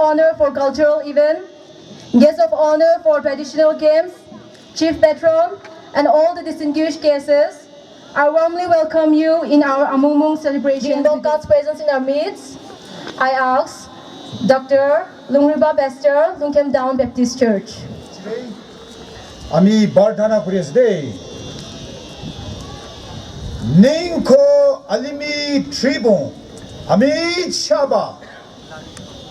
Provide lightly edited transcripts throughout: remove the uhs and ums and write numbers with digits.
honor for cultural event, guest of honor for traditional games, chief patron, and all the distinguished guests, I warmly welcome you in our Mungmung celebration. To God's presence in our midst, I ask Dr. Lumkhata Pastor, Lumkhata Down Baptist Church. Ami Bardhana Kuresde Ninko Alimi Tribun Ami Chaba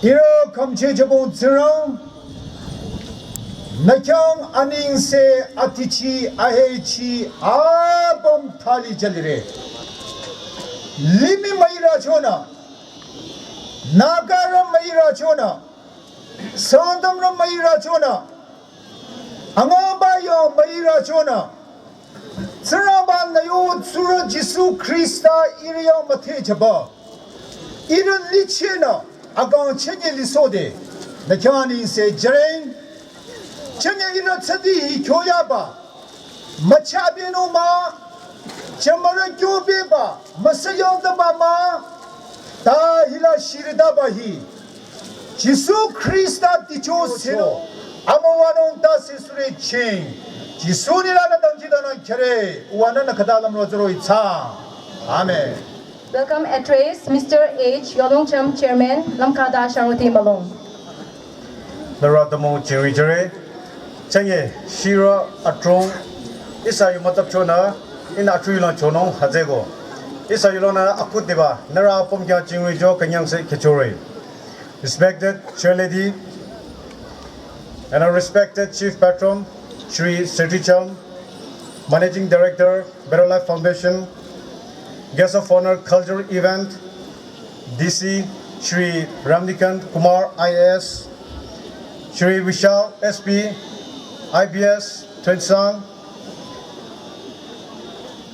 Iro Kamche Jabun Zirang Nakyang Aning Se Atichi Ahechi Abam Thali Jalire Limi Maira Chona Naga Maira Chona Sangtam Maira Chona Angangba yo Maira Chona Saraba Nayo Sura Jisu Krista Iria Mate Jaba Iran Lichena Agang Chenye Lisode Nakani se Jaren Chenye Ira Tsadi Kyoyaba Machabino Ma Chamara Kyobeba Masayon the Bama Ta Hila Shiridabahi Jisu Krista Ticho Sero Amawanong dasisuri ching, Jisuni lana danjidanan kere, uwanana kadalam rozoro itza. Amen. Welcome address, Mr. H. Yolongcham Chairman, Lumkhata Shangruti Malong. Naradamo Chirijere, Chenge, Shira, Atron, Isa Yumatap Chona, in Atrila Chono, Hazego, Isa Yulona Akutiba, Nara Pomka Chingrijo, Kanyangse Kichore. Respected Chair Lady, and our respected Chief Patron, Shri Seticham, Managing Director, Better Life Foundation, Guest of Honor Cultural Event, DC, Shri Ramnikant Kumar IAS, Shri Vishal SP, IBS, Tuensang,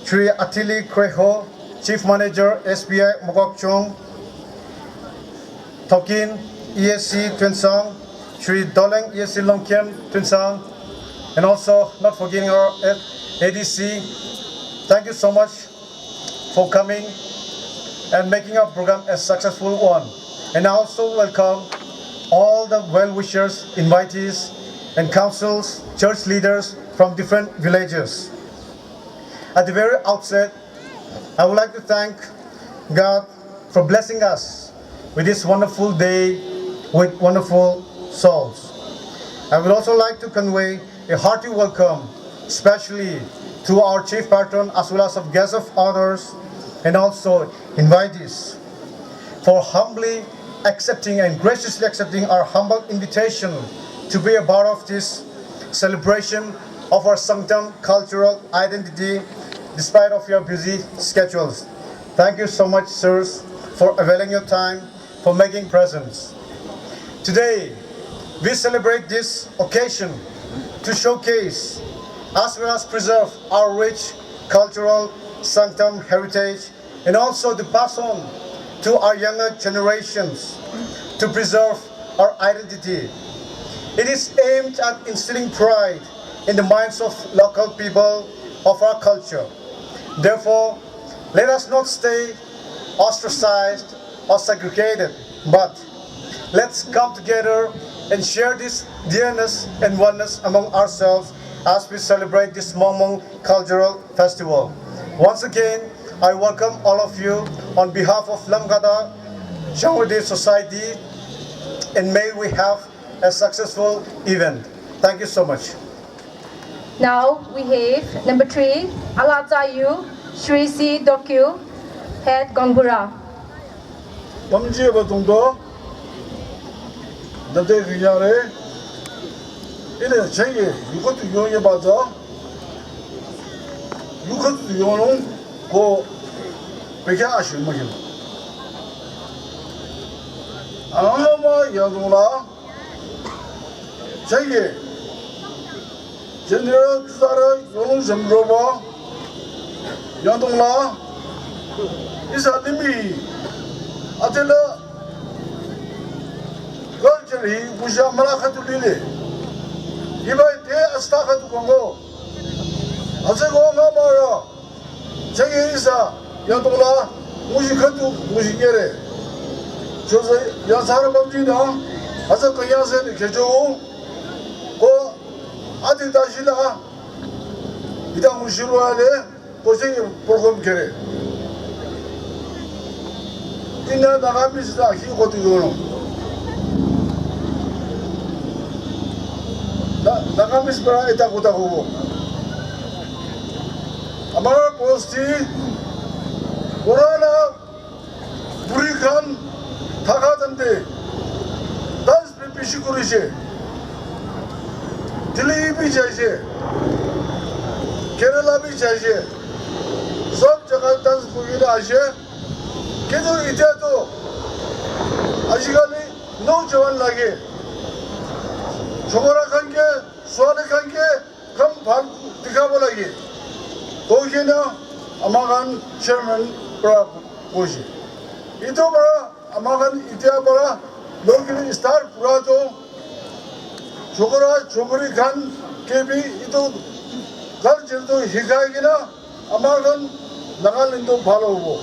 Shri Atili Kreho, Chief Manager, SBI Mogokchong, Tokin, ESC Tuensang, Shri Doleng ESC Longkiam Tuensang, and also not forgetting our ADC. Thank you so much for coming and making our program a successful one. And I also welcome all the well-wishers, invitees, and councils, church leaders from different villages. At the very outset, I would like to thank God for blessing us with this wonderful day with wonderful souls. I would also like to convey a hearty welcome, especially to our Chief Patron as well as of guests of honors and also invitees, for humbly accepting and graciously accepting our humble invitation to be a part of this celebration of our Sangtam cultural identity despite of your busy schedules. Thank you so much, sirs, for availing your time, for making presence. Today, we celebrate this occasion to showcase as well as preserve our rich cultural Sangtam heritage and also to pass on to our younger generations to preserve our identity. It is aimed at instilling pride in the minds of local people of our culture. Therefore, let us not stay ostracized or segregated, but let's come together and share this dearness and oneness among ourselves as we celebrate this Mungmung Cultural Festival. Once again, I welcome all of you on behalf of Lumkhata Shangruti Society, and may we have a successful event. Thank you so much. Now we have number 3, Alatayu, Shri C. Dokyu, Head Gongura. Nade Vinyare, it is Chengi, you go to Yonya Baza, you go to Yonon, go Pekash Mujim. Angangba Yadula, Chengi, General Zara Yon Zemroba, Yadula, is a Limi, Atela. Culturally, we shall Malakatu Lili. If I dare a star to Congo, I say, go Mara, Chayisa, Yatola, Mushikatu, Mushikere. Jose Yasara Bamjina, asa kaya sen kejo ko adi dashila ida mushiru ale ko se program kere ina Naga misda hi ko tigono Naga misbara ita kota ko amara posti Purana Purikan Takadante Dans Pishikurishe Delhi भी चाहिए केरला भी चाहिए सब जगह dance वगैरह आशे किंतु इधर तो आजकल नौजवान लगे छोकरा खान के स्वाले खान के कम भाग दिखावा लगे तो ये ना अमागन चेयरमैन बड़ा पोशी इतो बड़ा अमागन इतिहास बड़ा लोग के स्टार पूरा तो छोकरा छोकरी खान के भी इतो घर जब तो हिकाएगी ना अमागन नागालैंड तो भालो हो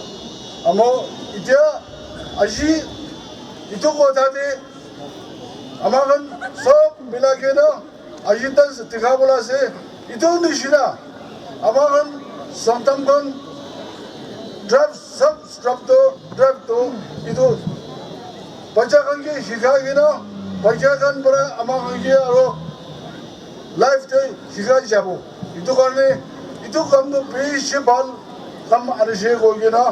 अमो इतिहास अजी इतो को बताते अमागन सब मिला के ना अजी तक दिखावला से इतो निशिना अमागन Sangtam kan drive to itu baca kan ke hika gina baca kan para ama kan ke aro life te hika jabu itu karne itu kam to beshi bal kam arishe ko gina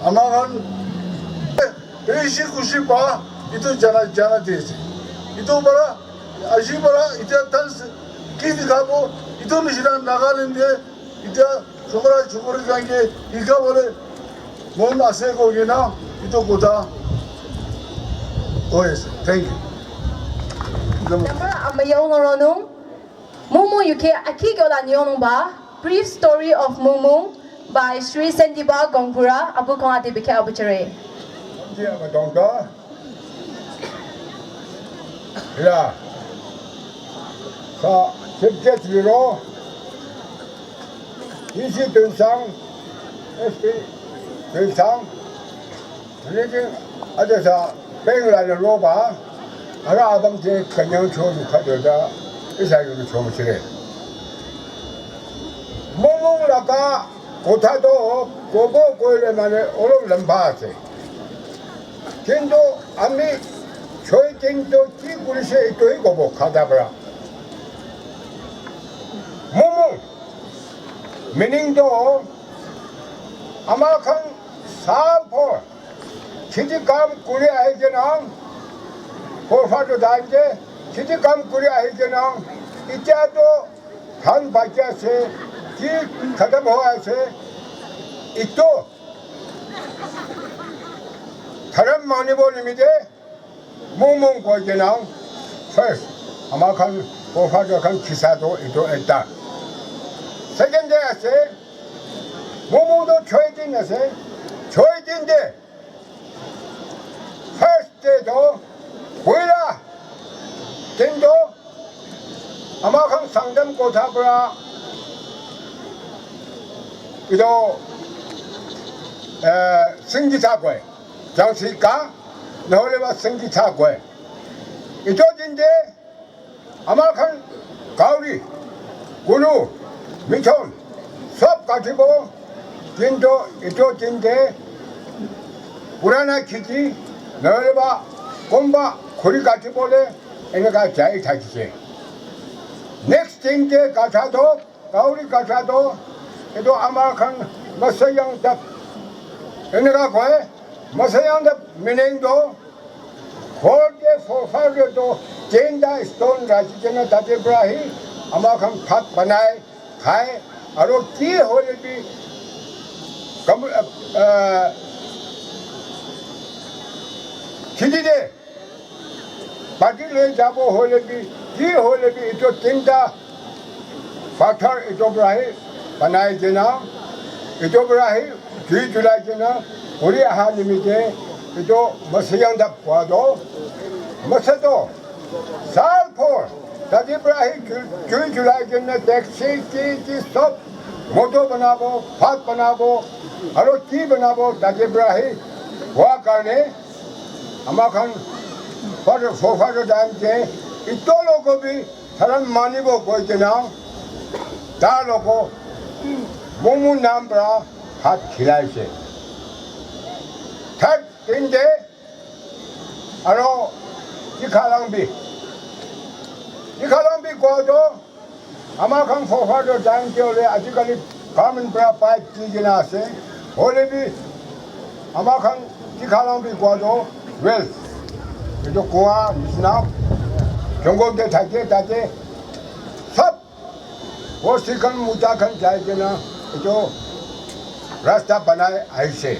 ama kan beshi kushi pa itu jana dese itu para aji para itu dance ki dikabo itu nishina Nagaland de इतना छोकरा छोकरी कहेंगे इका बोले मोन आसे को ये ना इतो कोता OS thank you Number amayong ronong Mungmung UK aki gola nyonong ba brief story of Mungmung by Sri Sendiba Gongpura abu kong ate bike abuchere. Dia madongda. Ya. Sa subject biro 이시 Tuensang, SP Tuensang, 그러지 아저사 뱅라는 로바, 아라 아방제 그냥 조주 가져다 이사유를 조무시래. 몽몽라가 고타도 고보 고일만에 오르는 바세. 진도 아미 초이팅도 지구리세 또 이거보 가다브라. 몽몽 meaning to American sample chitikam kuri aigenang for father danje chitikam kuri aigenang ityato han bacha se ki khadam hoya se ito dharam mani bolmide Mungmung ko genang first American for father kan kisado ito eta second day I say, Mungmung도 초이진에서 초이진데 first day도 보이라 진도 아마 강 상담 고타브라 이도 승기차고에 장시가 너울레바 승기차고에 이도 진데 아마 강 가을이 구루 미촌 수업 가지고 진도 이쪽 진대 우라나 키지 너희봐 곰바 고리 가지고래 애가 자이 타지지 넥스트 진대 가사도 가오리 가사도 그래도 아마칸 머서양답 애가 거에 머서양답 미닝도 홀게 포파르도 젠다 스톤 가지잖아 다데브라히 아마칸 팟 바나이 खाए और वो की होले भी कम खिजी दे बाकी ले जाबो होले भी की होले भी इतो चिंता फाटर इतो ब्राही बनाए जना इतो ब्राही की जुलाई जना पूरी आहार लिमिटे इतो मसियांग दा पादो मसदो साल फोर दादी ब्राही क्यों जुलाई जन्नत टैक्सी की सब मोटो बनाबो फात बनाबो हरो की बनाबो दादी ब्राही हुआ करने हमाखन father time ke ito loko bi saran manibo koi jena ta loko Mungmung naam pra hat khilai se third tin de aro dikhalang bi ko do ama khang father time ke ole ajikali common pra pipe ki jena se ole bi ama khang dikhalang bi ko do well itu kuah nisnap jongkok de tate sab wasikan mutakan jai jena itu rasta banai aise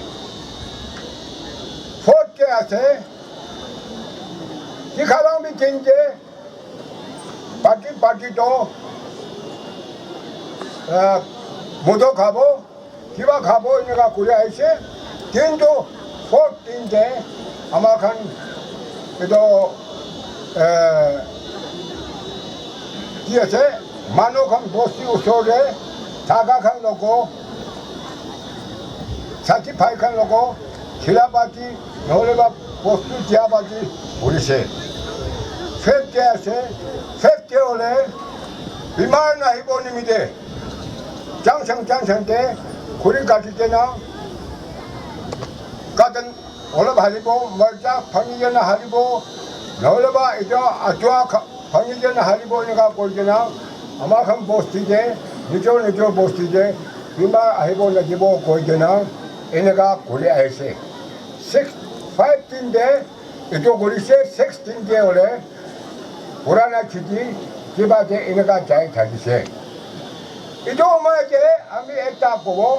fourth ke ase dikhalang bi kinje party to mudo khabo kiba khabo inega kuri aise kintu fourth tin de amakan itu dia se mano kan bosti usore taga kan logo sati pai kan logo khilabati noleba bostu diabati urise fifth ole bimar nahi boni mide jangshang de kuri gati jena kadan ola haribo marja phangijana haribo noleba ito atwa phangijana haribo nega korjena ama kham bosti je nijo bosti je bimar ahibo nagibo korjena enega kuri aise 5 de ito kuri se 16 de ole purana chiti kibate enega jai thagise ito ma je ami ekta kobo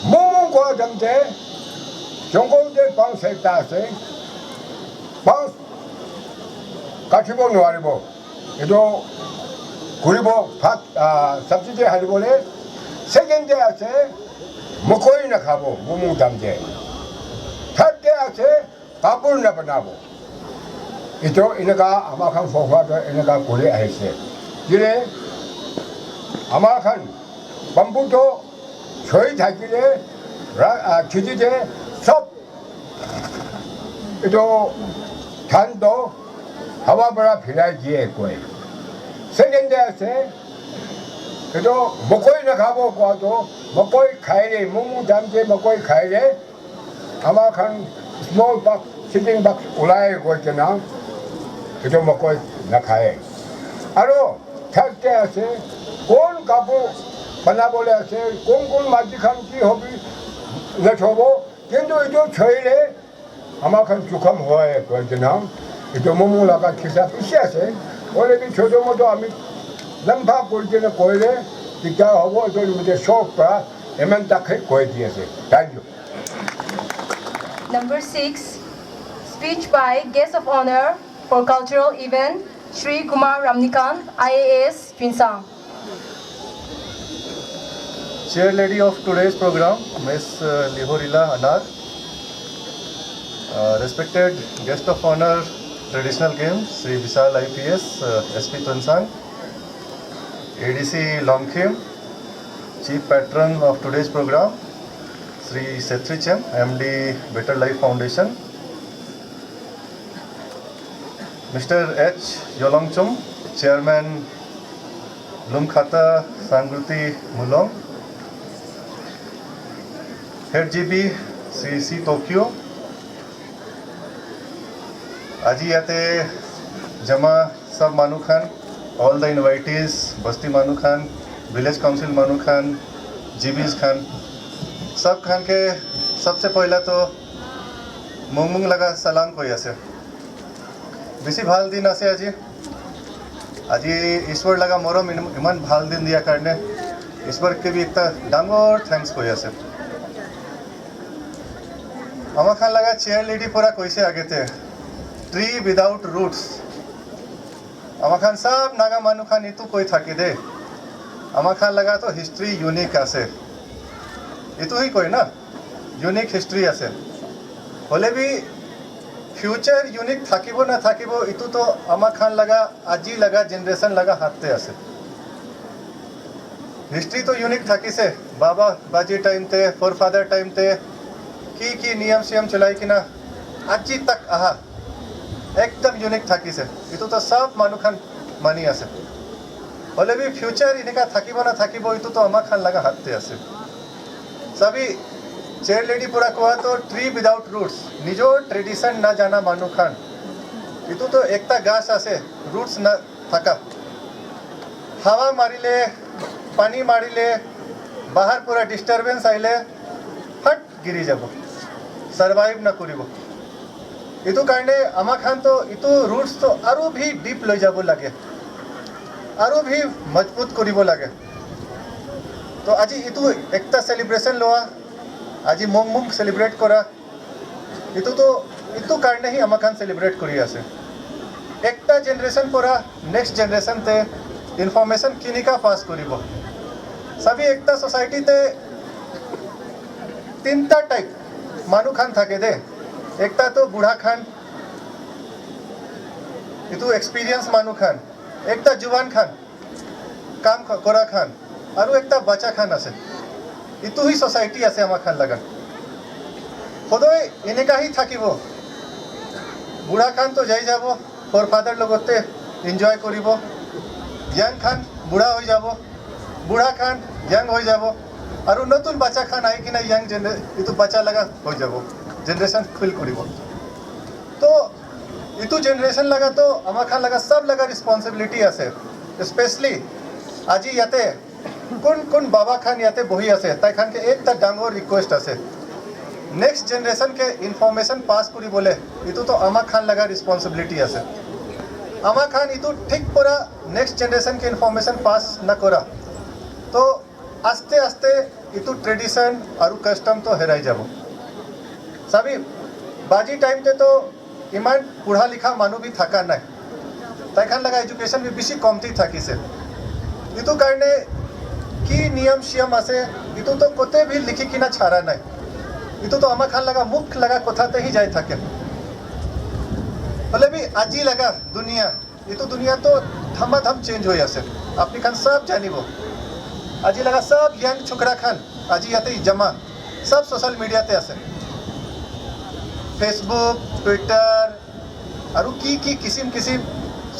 Mungmung ko jamte 정공대 방세 따세 방 같이보 노아리보 이도 구리보 삽지제 하리보래 세겐대 아세 먹고이나 가보 무무 담제 탈대 아세 바불나 바나보 이도 이네가 아마칸 소파도 이네가 구리 아이세 이래 아마칸 밤부터 저희 자기네 기지제 섭 itu tanto hawa bara philai jiye koi second day se itu mokoi na khabo ko to mokoi khai le mumu damje mokoi khai le ama khan small box sitting box ulai ko chena itu mokoi na khai aro third day se kon kapu bana bole ase kon maji khan ki hobi na chobo কিন্তু itu choile ama kan chukam hoye ko jena itu mumu laga khisa pisiase ole bi chodo modo ami lamba koljena koile dikka hobo itu limite shopra eman takhe koi diase thank you Number 6, speech by guest of honor for cultural event Shri Kumar Ramnikan, IAS, Tuensang. Chair lady of today's program, Ms. Lihorila Anar, respected guest of honor, traditional games, Sri Vishal IPS, SP Tuensang, ADC Longkhim, chief patron of today's program, Sri Setri Chem, MD Better Life Foundation, Mr. H. Yolongchum, chairman Lumkhata Shangruti Mulong, Head GB CC Tokyo. Aji yate jama sab Manu Khan, all the invitees, Basti Manu Khan, Village Council Manu Khan, GBs Khan, सब खान के सबसे पहला तो मुंगमुंग लगा सलाम कोई ऐसे बेसी भाल दिन आसे আজি ईश्वर लगा मोरम इमान भाल दिन दिया करने ईश्वर के भी एक डांगोर थैंक्स कोई ऐसे आमा खान लगा चेयर लेडी पूरा कोई से आगे थे ट्री विदाउट रूट्स आमा खान सब नागा मानु खान इतु कोई थाके दे आमा खान लगा तो हिस्ट्री यूनिक आसे इतु ही कोई ना यूनिक हिस्ट्री आसे होले भी फ्यूचर यूनिक থাকিব না থাকিব ইতু তো আমা খান লাগা আজি লাগা জেনারেশন লাগা হাতে আছে হিস্ট্রি তো यूनिक থাকিছে বাবা বাজি টাইম তে ফর ফাদার টাইম তে কি নিয়ম সিয়ম চলাই কিনা আজি তক আহা একদম ইউনিক থাকিছে এইটোতো সব মানুহখান মানি আছে হলে বি ফিউচাৰ এনেকা থাকিব না থাকিব এইটোতো আমাৰ খান লগা হাতে আছে সবি চেয়াৰ লেডি পুৰা কোয়া তো ট্ৰি উইদাউট ৰুটস নিজৰ ট্রেডিশন না জানা মানুহখান এইটোতো একটা গাছ আছে রুটস না থাকা হাওয়া মারিলে পানী মারিলে বাহার পুরা ডিস্টারবেন্স আইলে ফট গিরি যাব সার্ভাইভ না করিব এইটো কাৰণে আমাৰ খান তো এইটো ৰুটস তো আৰু ভি ডিপ লৈ যাব লাগে আৰু ভি মজবুত কৰিব লাগে তো আজি এইটো একটা সেলিব্ৰেশন লোৱা আজি মুংমুং সেলিব্ৰেট কৰা এইটো কাৰণেহি আমাৰ খান সেলিব্ৰেট কৰি আছে একটা জেনাৰেশন পৰা নেক্সট জেনাৰেশন তে ইনফৰমেশন কিনিকা পাস কৰিব সবি একটা সোসাইটিতে তিনটা টাইপ মানুহ খান থাকে দে একটা তো বুঢ়া খান এইটো এক্সপিরিয়েন্স মানুহ খান একটা জুৱান খান কাম কৰা খান আৰু একটা বাচ্চা খান আছে এইটো হি সোসাইটি আছে আমাৰ খান লগা সদায় এনেকাহি থাকিব বুঢ়া খান তো যাই যাব ফৰ ফাদাৰ লগতে এনজয় কৰিব ইয়াং খান বুঢ়া হৈ যাব বুঢ়া খান ইয়াং হৈ যাব আৰু নতুন বাচ্চা খান আহি কিনে ইয়াং এইটো বাচ্চা লগা হৈ যাব জেনারেশন ফিল কৰিব তো এইটো জেনাৰেশন লগা তো আমাৰ খান লগা সব লগা ৰেসপন্সিবিলিটি আছে স্পেশালি আজি ইয়াতে কোন বাবা খান ইয়াতে বহি আছে তাই খানকে একটা ডাঙৰ ৰিকোয়েস্ট আছে নেক্সট জেনাৰেশন কে ইনফৰমেশন পাস কৰিবলে এইটো তো আমাৰ খান লগা ৰেসপন্সিবিলিটি আছে আমাৰ খান এইটো ঠিক পৰা নেক্সট জেনাৰেশন কে ইনফৰমেশন পাস না কৰা তো আস্তে আস্তে এইটো ট্ৰেডিশন আৰু কাস্টম তো হেৰাই যাব সবি বাজি টাইমতে তো ইমান পঢ়া লিখা মানুহ বি থাকা নাই তাই খান লগা এডুকেশন বি বেছি কমতি থাকিছে এইটো কাৰণে কি নিয়ম শিয়ম আছে এইটো তো কতে ভি লিখি কিনা ছাড়া নাই এইটো তো আমাৰ খান লগা মুখ লগা কথাতে হি যাই থাকে হলে বি আজি লগা দুনিয়া এইটো দুনিয়া তো ধমাধম চেঞ্জ হৈ আছে আপনি খান সব জানিব আজি লগা সব ইয়াং ছোকরা খান আজি ইয়াতে জমা সব সোশ্যাল মিডিয়াতে আছে ফেসবুক টুইটার আৰু কি কিসিম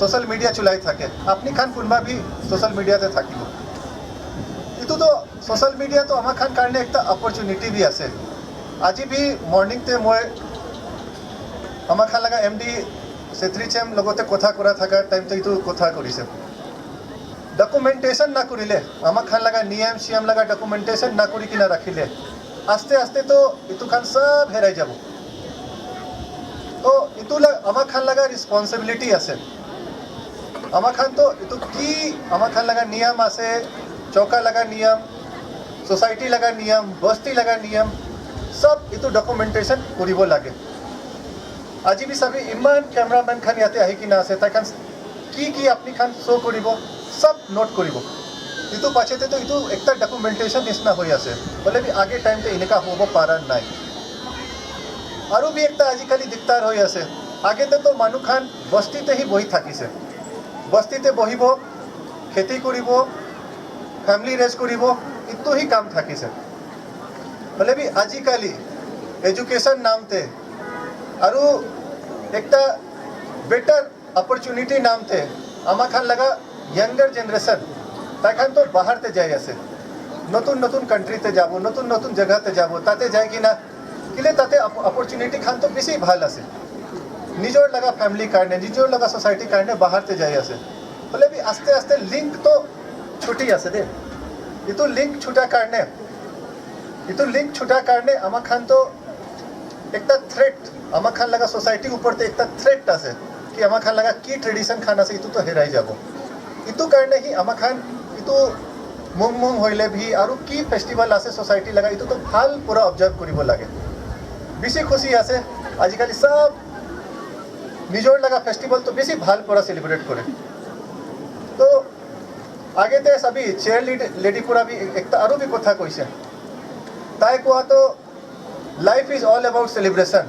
সোশ্যাল মিডিয়া চলাই থাকে আপনি খান কোনবা ভি সোশ্যাল মিডিয়াতে থাকিব এইটো তো সোশ্যাল মিডিয়া তো আমাৰ খান কাৰণে একটা অপৰচুনিটি ভি আছে আজি ভি মৰ্নিং তে মই আমাৰ খান লগা এমডি সেত্ৰিচেম লগতে কথা কৰা থাকা টাইম তে এইটো কথা কৰিছে ডকুমেন্টেশন না করিলে আমার খান লগা নিয়ম শিয়ম লগা ডকুমেন্টেশন না করি কিনা রাখিলে আস্তে আস্তে তো এইটো খান সব হেরাই যাব তো এইটো আমার খান লগা রেসপন্সিবিলিটি আছে আমার খান তো এইটো কি আমার খান লগা নিয়ম আছে চৌকা লগা নিয়ম সোসাইটি লগা নিয়ম বস্তি লগা নিয়ম সব এইটো ডকুমেন্টেশন কৰিব লাগে আজি বি সবি ইমান ক্যামেরাম্যান খান ইয়াতে আহি কিনা আছে তাই খান কি আপনি খান শো কৰিব সব নোট কৰিব এইটো পাছতে তো এইটো একটা ডকুমেন্টেশন নিচিনা হৈ আছে বলে বি আগে টাইমতে এনেকা হ'ব পাৰা নাই আৰু বি একটা আজিকালি দিগদাৰ হৈ আছে আগেতে তো মানুহ খান বস্তিতে হি বহি থাকিছে বস্তিতে বহিব খেতি কৰিব ফ্যামিলি ৰেজ কৰিব ইটো হি কাম থাকিছে বলে বি আজিকালি এডুকেশন নামতে আৰু একটা বেটার অপরচুনিটি নামতে আমার খান লগা यंगर जनरेशन তাই খান তো বাহারতে যাই আছে নতুন কান্ট্রিতে যাব নতুন জায়গাতে যাব তাতে যাই কিনা কিলে তাতে অপরচুনিটি খান তো বেশি ভাল আছে নিজর লগা ফ্যামিলি কারণে নিজর লগা সোসাইটি কারণে বাহারতে যাই আছে বলে বি আস্তে আস্তে লিঙ্ক তো ছুটি আছে দে ইটো লিঙ্ক ছুটা কারণে আমার খান তো একটা থ্রেট আমার খান লগা সোসাইটি উপরতে একটা থ্রেট আছে কি আমার খান লগা কি ট্রেডিশন খান আছে ইটো তো হেরাই যাব ইটো কাৰণে হি আমাৰ খান ইটো মুংমুং হইলে ভি আৰু কি ফেষ্টিভেল আছে সোসাইটি লগা ইটো তো ভাল পুৰা অবজাৰ্ভ কৰিব লাগে বেশি খুশি আছে আজিকালি সব নিজর লগা ফেষ্টিভেল তো বেশি ভাল পুরা সেলিব্রেট করে তো আগেতে সবি চেয়ার লেডি পুরা ভি একটা আৰু ভি কথা কৈছে তাই কোৱা তো লাইফ ইজ অল অ্যাবাউট সেলিব্ৰেশন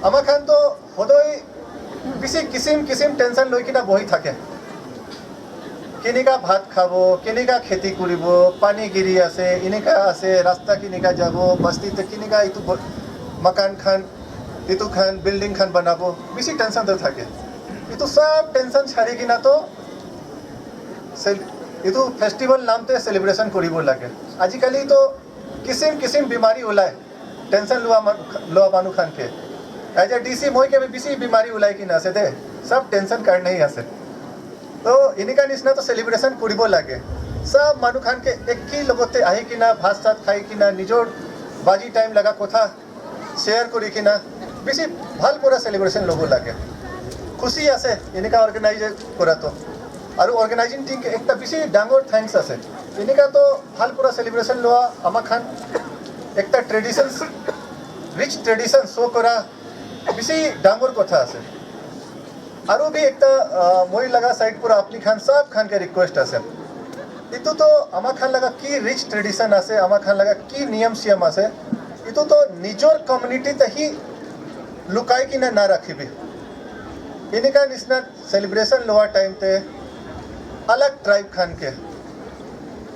আমাৰ খান তো সদায় বেশি কিসিম টেনশন লৈ কিনা বহি থাকে কেনেকা ভাত খাব কেনেকা খেতি কৰিব পানী গিৰি আছে এনেকা আছে ৰাস্তা কেনেকা যাব বস্তিতে কেনেকা এইটো মকান খান इतु खान बिल्डिंग खान बनाबो बेसी टेंशन तो थाके इतु सब टेंशन छाड़ी किना तो इतु फेस्टिवल नाम ते सेलिब्रेशन करिबो लागे आजिकाली तो किसिम किसिम बीमारी उलाय टेंशन लोआ मानु खान के एज ए डीसी मोय के बेसी बीमारी उलाय कि ना से दे सब टेंशन कर नहीं आसे तो इनिका निसना तो सेलिब्रेशन करिबो लागे सब मानु खान के एक ही लगते आही किना भात साथ खाई किना निजोर बाजी टाइम लगा कोथा शेयर करी किना बेसी ভাল पूरा सेलिब्रेशन लोगो लागे खुशी आसे इनिका ऑर्गेनाइज करा तो और ऑर्गेनाइजिंग टीम के एक बेसी डांगोर थैंक्स आसे इनिका तो ভাল पूरा सेलिब्रेशन लोआ आमा खान एक ट्रेडिशंस रिच ट्रेडिशन शो करा बेसी डांगोर कथा आसे और भी एक মই लगा साइड पूरा अपनी खान सब खान के रिक्वेस्ट आसे इतु तो आमा खान लगा की रिच ट्रेडिशन आसे आमा खान लगा की नियम सियम आसे इतु तो निजोर कम्युनिटी ते ही लुकाई की ना रखी भी इनका निस्ना सेलिब्रेशन लोआ टाइम ते अलग ट्राइब खान के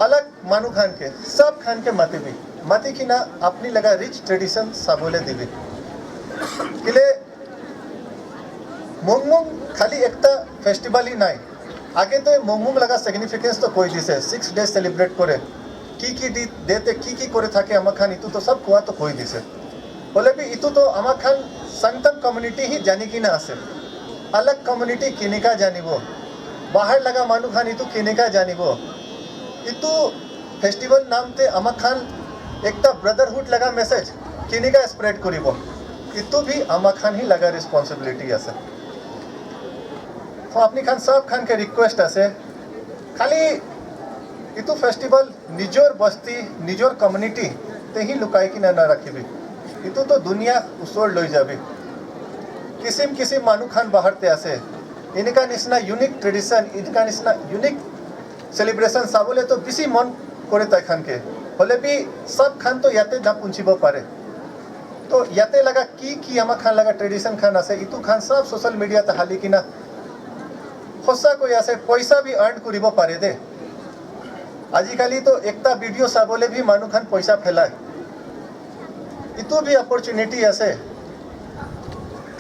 अलग मानु खान के सब खान के माती की ना अपनी लगा रिच ट्रेडिशन साबोले दिवी किले मुंगमुंग खाली एकता फेस्टिवल ही नहीं आगे तो मुंगमुंग लगा सिग्निफिकेंस तो कोई दिसे 6 डेज सेलिब्रेट करे की देते की करे थाके आमा खान इतु तो सब कुआ तो कोई दिसे बोले भी इतु तो आमा खान संगतम कम्युनिटी ही जानी की ना आसे अलग कम्युनिटी किनिका जानिबो बाहर लगा मानु खान इतु किनिका जानिबो इतु फेस्टिवल नाम ते आमा खान एकता ब्रदरहुड लगा मैसेज किनिका स्प्रेड करिबो इतु भी आमा खान ही लगा रिस्पांसिबिलिटी आसे तो अपनी खान सब खान के रिक्वेस्ट आसे खाली इतु फेस्टिवल निजोर बस्ती निजोर कम्युनिटी ते ही लुकाई की ना रखिबी इतु तो दुनिया उसोर लई जाबी किसिम किसिम मानु खान बाहर ते आसे इनका निसना यूनिक ट्रेडिशन इनका निसना यूनिक सेलिब्रेशन साबले तो बेसी मन करे ताई खान के होले भी सब खान तो याते ना पुंछिबो पारे तो याते लगा की आमा खान लगा ट्रेडिशन खान आसे इतु खान सब सोशल मीडिया ते हाली किना होसा कोई आसे पैसा भी अर्न करिबो पारे दे आजिकाली तो एकता वीडियो साबले भी मानु खान पैसा फैलाय इतु भी अपॉर्चुनिटी आसे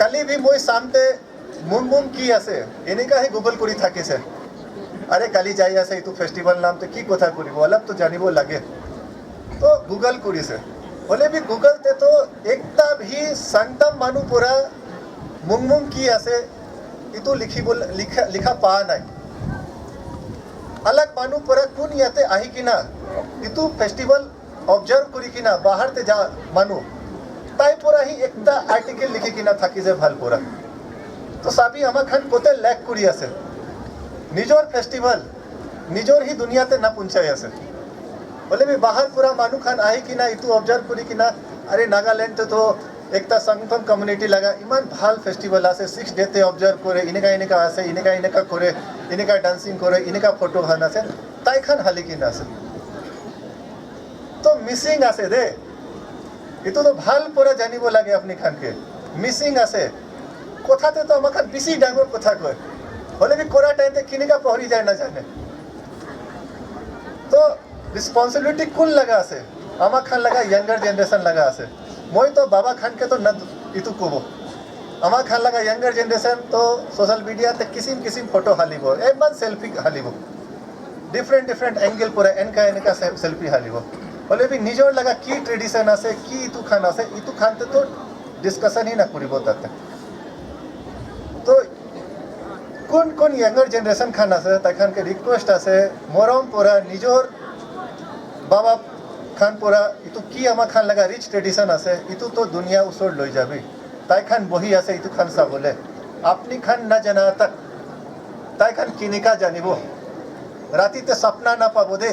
काली भी মই सामते मुंगमुंग की आसे इनिका ही गूगल करी थाके से अरे काली जाई आसे इतु फेस्टिवल नाम ते की कथा करिबो अलग तो जानिबो लागे तो गूगल करी से बोले भी गूगल ते तो एकता भी संगतम मानु पूरा मुंगमुंग की आसे इतु लिखा पा नहीं अलग मानु पूरा कुन याते आही किना इतु फेस्टिवल ऑब्जर्व करी किना बाहर ते जा मानु ताई पूरा ही एकता आर्टिकल लिखी किना थाकी जे ভাল पूरा तो साबी आमा खान कोते लैक करी आसे निजोर फेस्टिवल निजोर ही दुनिया ते ना पुंचाई आसे बोले भी बाहर पूरा मानु खान आही किना इतु ऑब्जर्व करी किना अरे नागालैंड तो एकता संगतम कम्युनिटी लगा इमान ভাল फेस्टिवल आसे 6 डे ते ऑब्जर्व करे इनका आसे इनका करे इनका डांसिंग करे इनका फोटो खान आसे ताई खान हाली किना आसे तो मिसिंग आसे दे इतो तो ভাল पूरा जानिबो लागे अपनी खान के मिसिंग आसे कोथाते तो आमा खान बेसी डांगोर कोथा कय होले भी कोरा टाइम ते किनिका पहरी जाय ना जाने तो रिस्पांसिबिलिटी कुल लगा आसे आमा खान लगा यंगर जनरेशन लगा आसे মই तो बाबा खान के तो न इतु कोबो आमा खान लगा यंगर जनरेशन तो सोशल मीडिया ते किसिम फोटो हालिबो एमन सेल्फी हालिबो डिफरेंट एंगल पूरा एनका सेल्फी हालिबो बोले भी निजोर लगा की ट्रेडिशन आसे की इतु खान ते तो डिस्कशन ही ना करिबो ताते तो कोन यंगर जनरेशन खान आसे ता खान के रिक्वेस्ट आसे मोरम पूरा निजोर बाबा खान पूरा इतु की आमा खान लगा रिच ट्रेडिशन आसे इतु तो दुनिया उसोर लई जाबी ताई खान बही आसे इतु खान सा बोले अपनी खान ना जाना तक ताई खान किनिका जानिबो राती ते सपना ना पाबो दे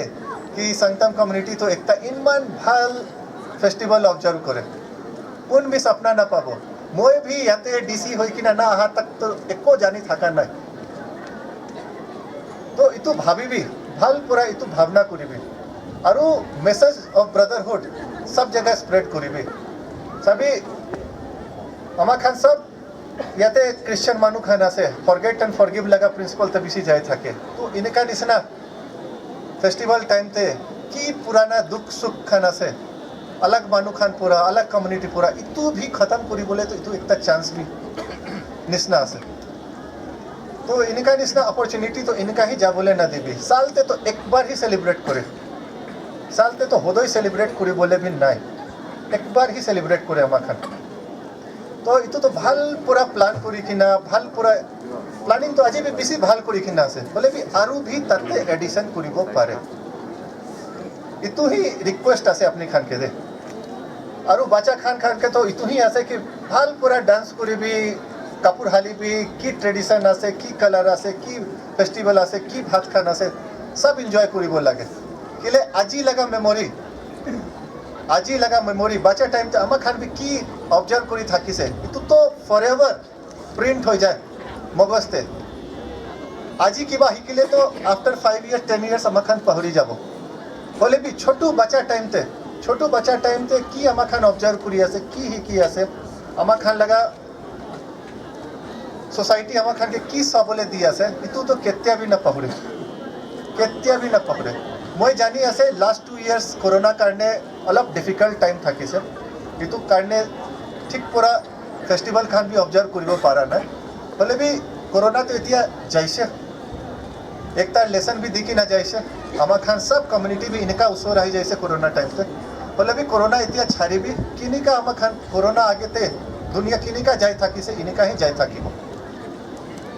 कि संगतम कम्युनिटी तो एकता इनमान ভাল फेस्टिवल ऑब्जर्व करे उन भी सपना ना पाबो মই भी याते डीसी होई कि ना आहा तक तो एको जानी थाका ना तो इतु भाबीबी ভাল पूरा इतु भावना करिबी और मैसेज ऑफ ब्रदरहुड सब जगह स्प्रेड करिबी सभी आमा खान सब याते क्रिश्चियन मानु खान आसे फॉरगेट एंड फॉरगिव लगा प्रिंसिपल ते बेसी जाय थाके तो इनका निसना फेस्टिवल टाइम ते की पुराना दुख सुख खान आसे अलग मानु खान पूरा अलग कम्युनिटी पूरा इतु भी खत्म करी बोले तो इतु एक चांस भी निस्ना आसे तो इनका निस्ना अपॉर्चुनिटी तो इनका ही जा बोले ना देबी सालते तो एक बार ही सेलिब्रेट करे सालते तो होदोई सेलिब्रेट करी बोले भी नहीं एक बार ही सेलिब्रेट करे आमा खान तो इतु तो ভাল पूरा प्लान करी किना ভাল पूरा प्लानिंग तो আজি भी बेसी ভাল करी किना आसे बोले भी आरु भी ताते एडिशन करिबो पारे इतु ही रिक्वेस्ट आसे अपनी खान के दे आरु बाचा खान खान के तो इतु ही आसे कि ভাল पूरा डांस करिबी কাপড় হালিবি কি ট্রেডিশন আছে কি কালার আছে কি ফেস্টিভ্যাল আছে কি ভাত খান আছে সব এনজয় করিব লাগে কিলে আজি লাগা মেমোরি বাচ্চা টাইমতে আমা খান বি কি অবজার্ভ করি থাকিছে ইতু তো ফরএভার প্রিন্ট হয়ে যায় মগজতে আজি কিবা শিকিলে তো আফটার 5 ইয়ার্স 10 ইয়ার্স আমা খান পাহরি যাব বলে বি ছোট বাচ্চা টাইমতে কি আমা খান অবজার্ভ করি আছে কি শিকি আছে আমা খান লাগা सोसाइटी आमा खान के की सबले दी आसे इतु तो केत्या भी ना पहुरे मैं जानी आसे लास्ट 2 इयर्स कोरोना करने अलग डिफिकल्ट टाइम थाकी से इतु करने ठीक पूरा फेस्टिवल खान भी ऑब्जर्व करिबो पारा ना बोले भी कोरोना तो इतिया जाइसे एक तार लेसन भी दिखी ना जाइसे आमा खान सब कम्युनिटी भी इनका उसो रही जैसे कोरोना टाइम से बोले भी कोरोना इतिया छारी भी किनिका आमा खान कोरोना आगे ते दुनिया किनिका जाय थाकी से इनिका ही जाय थाकी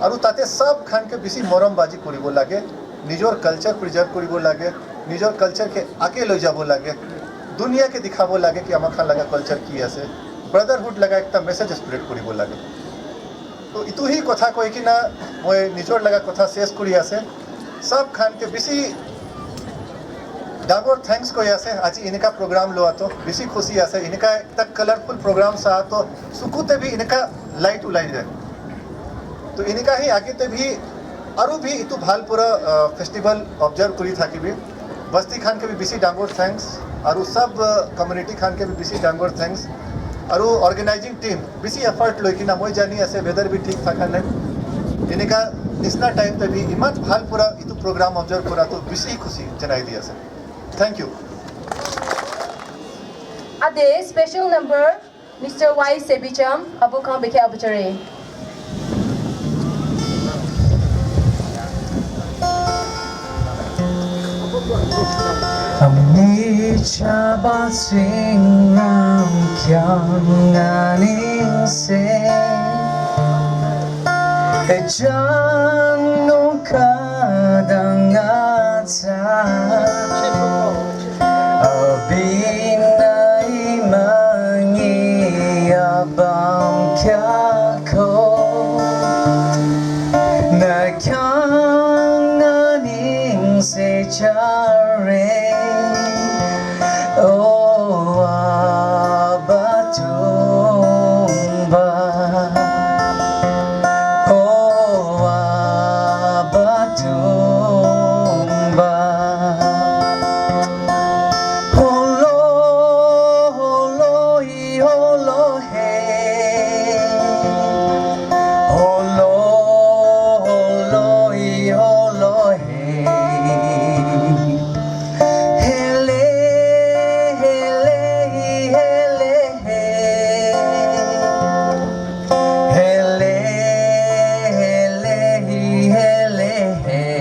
और ताते सब खान के बेसी मरमबाजी करिब लागे निजर कल्चर प्रिजर्व करिब लागे निजर कल्चर के आगे लै जाब लागे दुनिया के दिखाब लागे कि आमा खान लगा कल्चर की आसे ब्रदरहुड लगा एक मेसेज स्प्रेड करिब लागे तो इतु ही कथा कहि कि ना मैं निजर लगा कथा शेष करि आसे सब खान के बेसी डाबर थैंक्स कहि आसे आज इनका प्रोग्राम लोआ तो बेसी खुशी आसे इनका एक कलरफुल प्रोग्राम सा तो सुकुते भी इनका लाइट उलाई जाए तो इनका ही आगे ते भी आरु भी इतु भाल पूरा फेस्टिवल ऑब्जर्व करी था कि भी बस्ती खान के भी बेसी डांगोर थैंक्स आरु सब कम्युनिटी खान के भी बेसी डांगोर थैंक्स आरु ऑर्गेनाइजिंग टीम बेसी एफर्ट लोई कि ना मैं जानी ऐसे वेदर भी ठीक था खान इनका निस्ना टाइम पे भी इमत भाल पूरा इतु प्रोग्राम ऑब्जर्व करा तो बेसी खुशी जनाई दिया से thank you Ade special number Mr. Y Sebicham Abu Khan Beke Abuchare. Amni chaba sing ram kyang nganing se Jan no kadang ata Abinay mangi abang kyako Na kyang nganing se chare Oh abatumba Oh abatumba Holo holo I holo hey Holo holo I holo hey Hele hele hele hele hele hele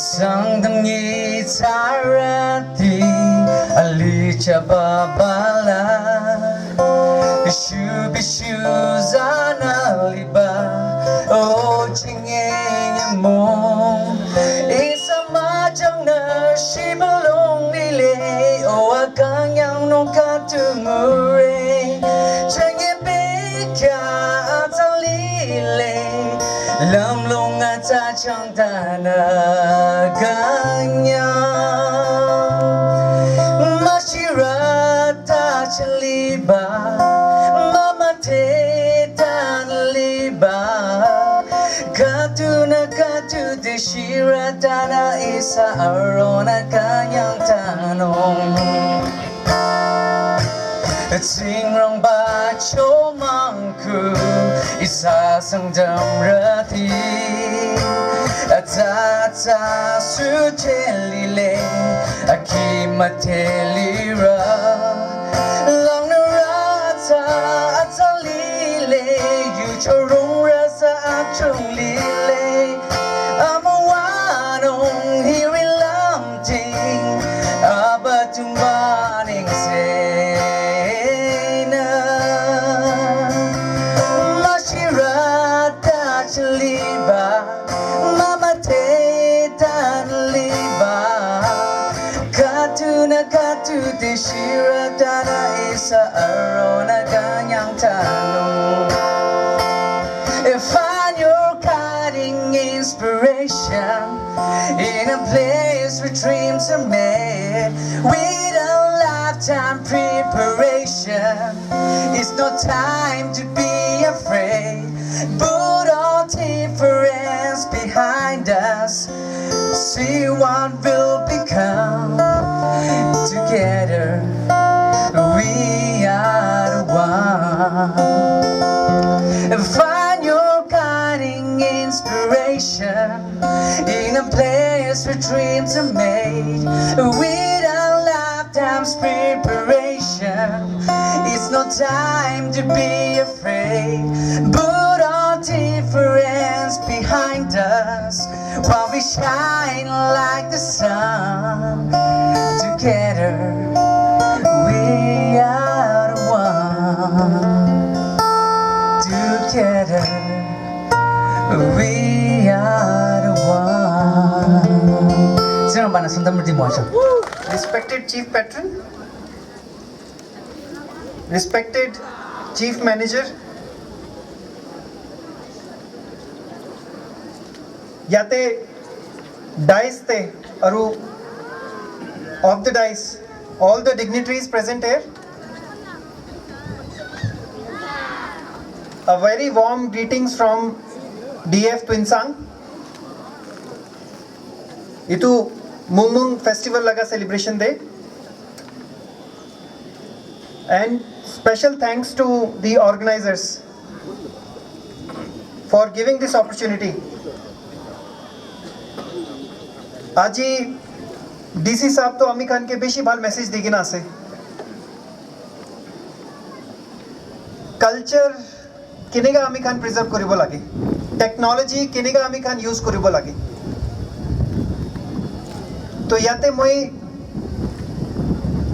Sangtam gitarati alicha babala Bishu zana liba Oh chingeng mo Isa majang na shibalong nile Oh akang yang no katumure Chenge beka atalile Lam long ata chang tana ganya Mashirata chaliba Mama te tanliba Katuna katu deshira dana isa arona kanyang tanong Singrong ba chomangku isa sangdam rati Tata sutelile akimatelira long narata atalile yuchorung rasa achulile amawanong hirilamting abatumbaning sena mashirata chaliba Katu deshira dana isa arona ganyang tano. Find your guiding inspiration in a place where dreams are made with a lifetime preparation. It's no time to be afraid. Put all difference behind us. See what will become. Together we are one. Find your guiding inspiration in a place where dreams are made with a lifetime's preparation. It's no time to be afraid. Put all difference behind us while we shine like the sun. Together we are one. Together we are one. Sino ba na Sangtam mo? Respected Chief Patron, respected Chief Manager, yate dice te aru of the dice, all the dignitaries present here, a very warm greetings from DF Tuensang. Itu Mungmung festival laga celebration day, and special thanks to the organizers for giving this opportunity. Aji DC साहब तो आमी खान के बेशी बाल message देगी ना से culture किनेगा आमी Khan preserve करिबो लागे टेक्नोलॉजी किनेगा आमी खान यूज करिबो लागे तो याते मोई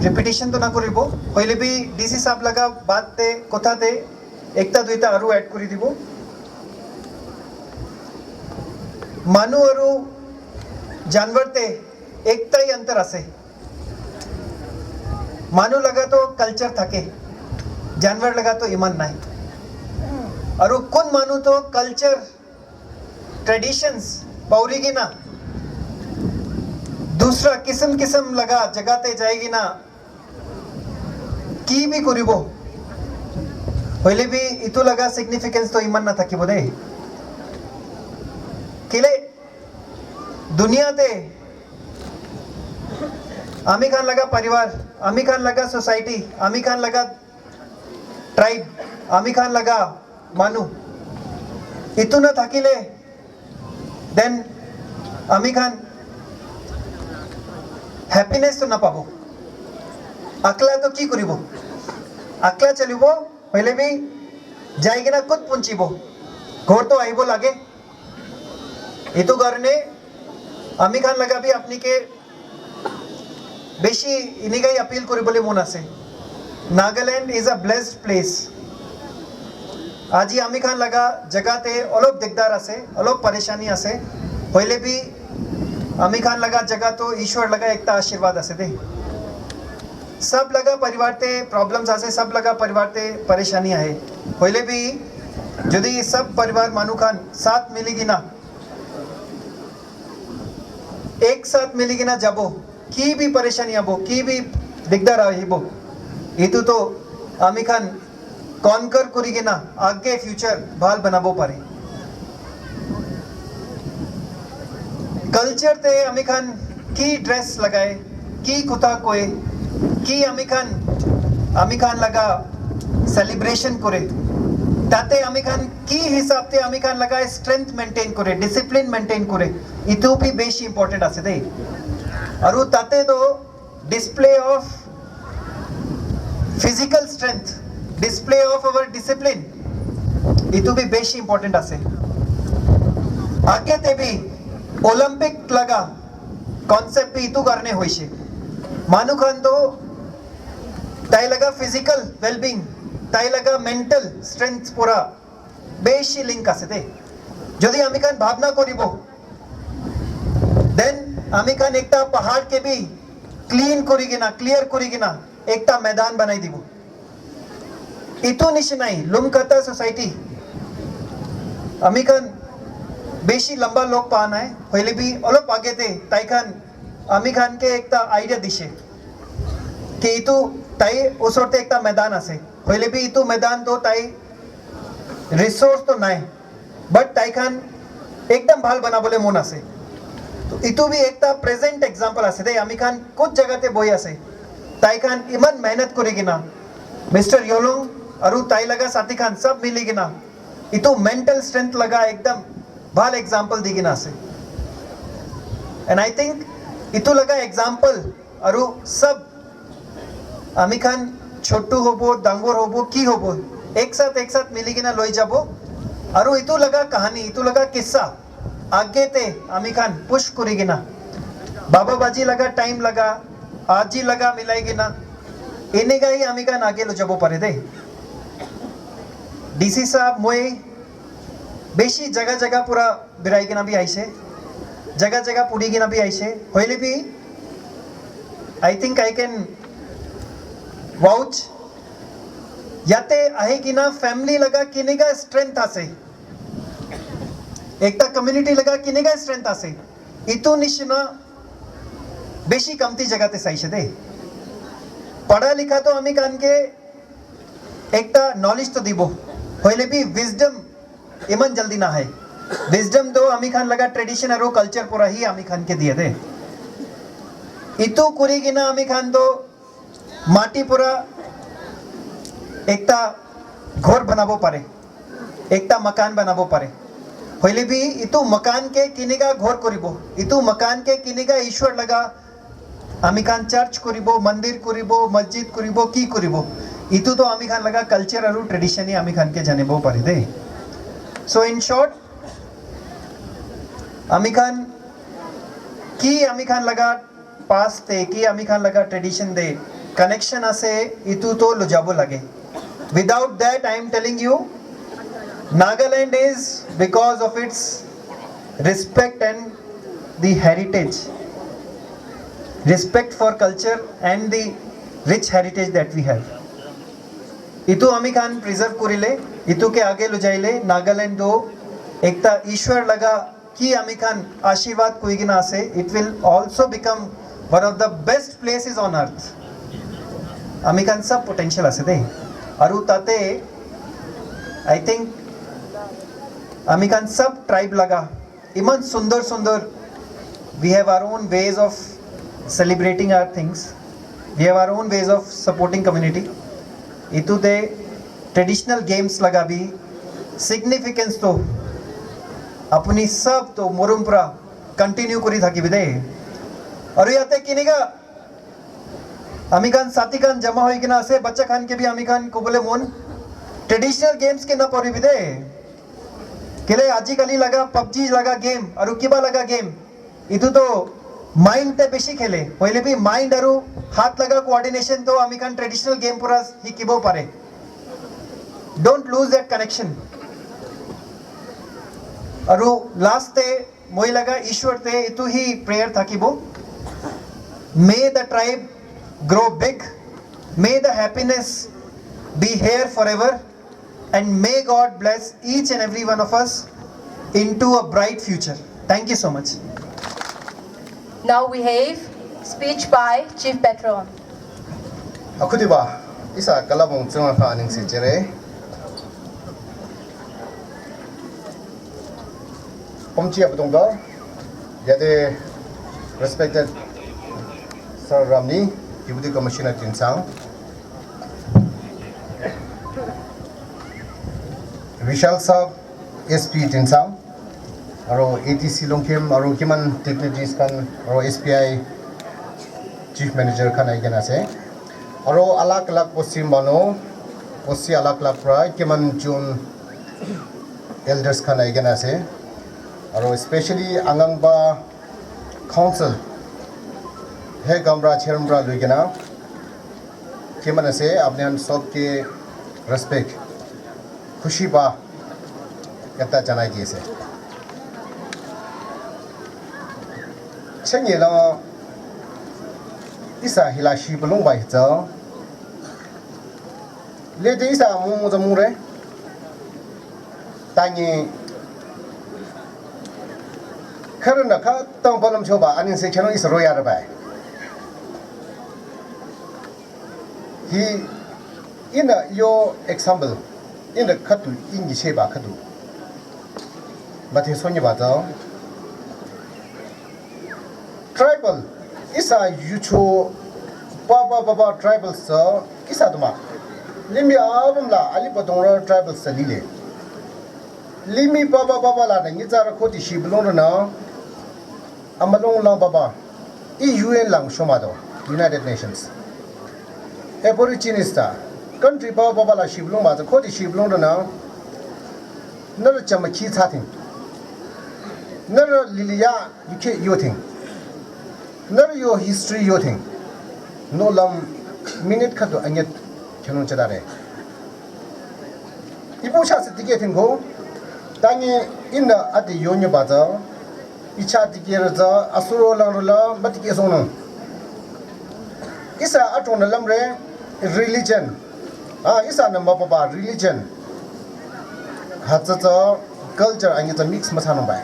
रिपीटेशन तो ना करिबो पहले भी DC साहब लगा बात ते कोथा ते एकता दुईता आरु ऐड करि दिबो मानु आरु जानवर ते एकता ही अंतर आसे मानु लगा तो कल्चर थाके जानवर लगा तो ईमान नाही और कोण मानु तो कल्चर ट्रेडिशंस पावरीगी ना दूसरा किस्म किस्म लगा जगाते जाएगी ना की भी करिबो पहले भी इतो लगा सिग्निफिकेंस तो ईमान ना थाकी बोले किले दुनिया ते आमी खान लगा परिवार आमी खान लगा सोसाइटी आमी खान लगा ट्राइब आमी खान लगा मानू इतना थाकिले देन आमी खान हैप्पीनेस तो ना पाबो अकला तो की करिबो अकला चलिबो पहले भी जाएगी ना खुद पुंचिबो घोर तो आइबो लागे इतो करने आमी खान लगा भी अपनी के बेशी इनिगाई अपील करिबले मन आसे Nagaland is a blessed place আজি आमी खान लगा जगाते अलग दिकदार आसे अलग परेशानी आसे पहले भी आमी खान लगा जगह तो ईश्वर लगा एकता आशीर्वाद आसे दे सब लगा परिवार ते प्रॉब्लम्स आसे सब लगा परिवार ते परेशानी आहे पहले भी यदि सब परिवार मानू खान साथ मिलेगी ना एक साथ मिलेगी ना जाबो की भी परेशानी आबो की भी दिकदार आहिबो इतु तो आमी खान कॉन्कर करिगे ना आगे फ्यूचर भाल बनाबो पारे कल्चर ते आमी खान की ड्रेस लगाए की कुता कोए की आमी खान लगा सेलिब्रेशन करे তাতে আমি খান কি হিসাবতে আমি খান লাগা স্ট্রেংথ মেনটেন করে ডিসিপ্লিন মেনটেন করে ইতো भी বেশি ইম্পর্টেন্ট আছে দে আর তাতে তো display of physical strength display of our discipline ইতো भी বেশি ইম্পর্টেন্ট আছে आगे ते भी ओलंपिक लगा कॉन्सेप्ट भी इतु करने होइसे मानु खान तो ताई लगा फिजिकल वेलबींग ताई लगा मेंटल स्ट्रेंथ पूरा बेशी लिंक আছে দে যদি আমি খান ভাবনা করিব দেন আমি খান একটা পাহাড় কে भी ক্লিন করি কিনা ক্লিয়ার করি কিনা একটা मैदान বানাই দিব ইতু নিশনাই লুমখাতা সোসাইটি আমি খান বেশি লম্বা লোক পানা है पहले भी অলপ আগে তে তাই খান আমি খান কে একটা আইডিয়া দিছে कि इतु ताई उसरते एकता मैदान আছে पहले भी इतु मैदान तो ताई रिसोर्स तो নাই बट ताई खान एकदम ভাল বানাবলে মন আছে তো ইতু भी एकता प्रेजेंट एग्जांपल আছে দে আমি খান कुछ जगहते বই আছে ताई खान इमन मेहनत करी किना मिस्टर योलोंग अरु ताई लगा साथी खान सब मिली किना इतु मेंटल स्ट्रेंथ लगा एकदम ভাল एग्जांपल दी किना আছে एंड आई थिंक इतु लगा एग्जांपल अरु सब আমি খান ছোট্টু হবো ডাঙ্গর হবো কি হবো एक साथ मिली किना লই যাব আৰু ইতু লগা কাহিনী ইতু লগা কিস্সা আগে তে আমি খান পুশ করি কিনা বাবা বাজি লগা টাইম লগা আজি লগা মিলাই কিনা এনেগাই আমি খান আগে লো যাব পারে দে ডিসি সাহেব মই বেশি জায়গা জায়গা পুরা বিরাই কিনা भी আইছে জায়গা জায়গা পুরি কিনা भी আইছে হইলে भी I think I can vouch याते आहे की ना फैमिली लगा किनेगा स्ट्रेंथ आसे एकता कम्युनिटी लगा किनेगा स्ट्रेंथ आसे इतु निशना बेशी कमती जगह ते सही दे पढ़ा लिखा तो आमी कान के एकता नॉलेज तो दिबो होइले भी विजडम इमन जल्दी ना है विजडम दो आमी खान लगा ट्रेडिशन और कल्चर पूरा ही आमी खान के दिए दे इतु कुरी की ना आमी खान तो माटी पूरा एकता घोर बनाबो पारे एकता मकान बनाबो पारे होइले भी इतु मकान के किनेगा घोर करिबो इतु मकान के किनेगा ईश्वर लगा आमी खान चर्च करिबो मंदिर करिबो मस्जिद करिबो की करिबो इतु तो आमी खान लगा कल्चर और ट्रेडिशन ही आमी खान के जानेबो पारे दे सो इन शॉर्ट आमी खान की आमी खान लगा पास ते की आमी खान लगा ट्रेडिशन दे कनेक्शन आसे इतु तो लुजाबो लगे without that I am telling you Nagaland is because of its respect and the heritage respect for culture and the rich heritage that we have इतु आमी खान प्रिजर्व करिले इतु के आगे लुजाइले नागालैंड दो एकता ईश्वर लगा की आमी खान आशीर्वाद कोई गिना आसे it will also become one of the best places on earth आमी खान सब पोटेंशियल आसे दे अरु ताते आई थिंक आमी खान सब ट्राइब लगा इमन सुंदर सुंदर we have our own ways of celebrating our things we have our own ways of supporting community इतु दे ट्रेडिशनल गेम्स लगा भी सिग्निफिकेंस तो अपनी सब तो मोरुमपुरा कंटिन्यू करी था कि विदे और याते किनेगा आमी खान साथी खान जमा होई कि ना से बच्चा खान के भी आमी खान को बोले मोन ट्रेडिशनल गेम्स के ना परी विदे केले आजिकाली लगा पबजी लगा गेम और किबा लगा गेम इतु तो माइंड ते बेशी खेले पहले भी माइंड और हाथ लगा कोऑर्डिनेशन तो आमी खान ट्रेडिशनल गेम पूरा ही किबो पारे डोंट लूज दैट कनेक्शन और लास्ट ते मोई लगा ईश्वर ते इतु ही प्रेयर था किबो मे the tribe grow big may the happiness be here forever and may God bless each and every one of us into a bright future thank you so much Now we have speech by Chief Patron. Akudiba isa kalabong chunga kha ning si jere pomchi abdong da yade respected Sir Ramni Deputy Commissioner Tuensang Vishal Sab, SP Tuensang, aro ATC Longkim, aro Kiman Technologies kan, aro SPI Chief Manager kan aigen ase. Aro alak-alak posim bano, posi alak-alak pra Kiman Jun elders kan aigen ase. Aro especially Angangba Council, he Gambra Chermbra Luigena, Kiman ase, apne sob ke respect, खुशी बा कहता चनाई जी से चंगे लो इसा हिलाशी बलूं by चा ले दे इसा मुंग जमुरे तांगे खरन का तंग बलम छोबा अनिन से चनो इस रोया रबाई ही in your example in the katu in the sheba katu but his sonya baza tribal is a yucho baba tribal sir is a duma limi album la ali patong tribal salile limi baba la na nizara koti shiblon na amalong lang baba UN lang shomado United Nations Aboriginista country baba la shiblong ba ko di shiblong na nar chama chi chating nar lilia yike yoting nar yo history yoting no lam minute khadu anyat chano chadare ibu cha se dige go tangi inda ati yonyo ba za icha dige za asuro lang la matike sono isa atong lam re religion isa na mapapa religion hatsa culture ang ita mix masano ba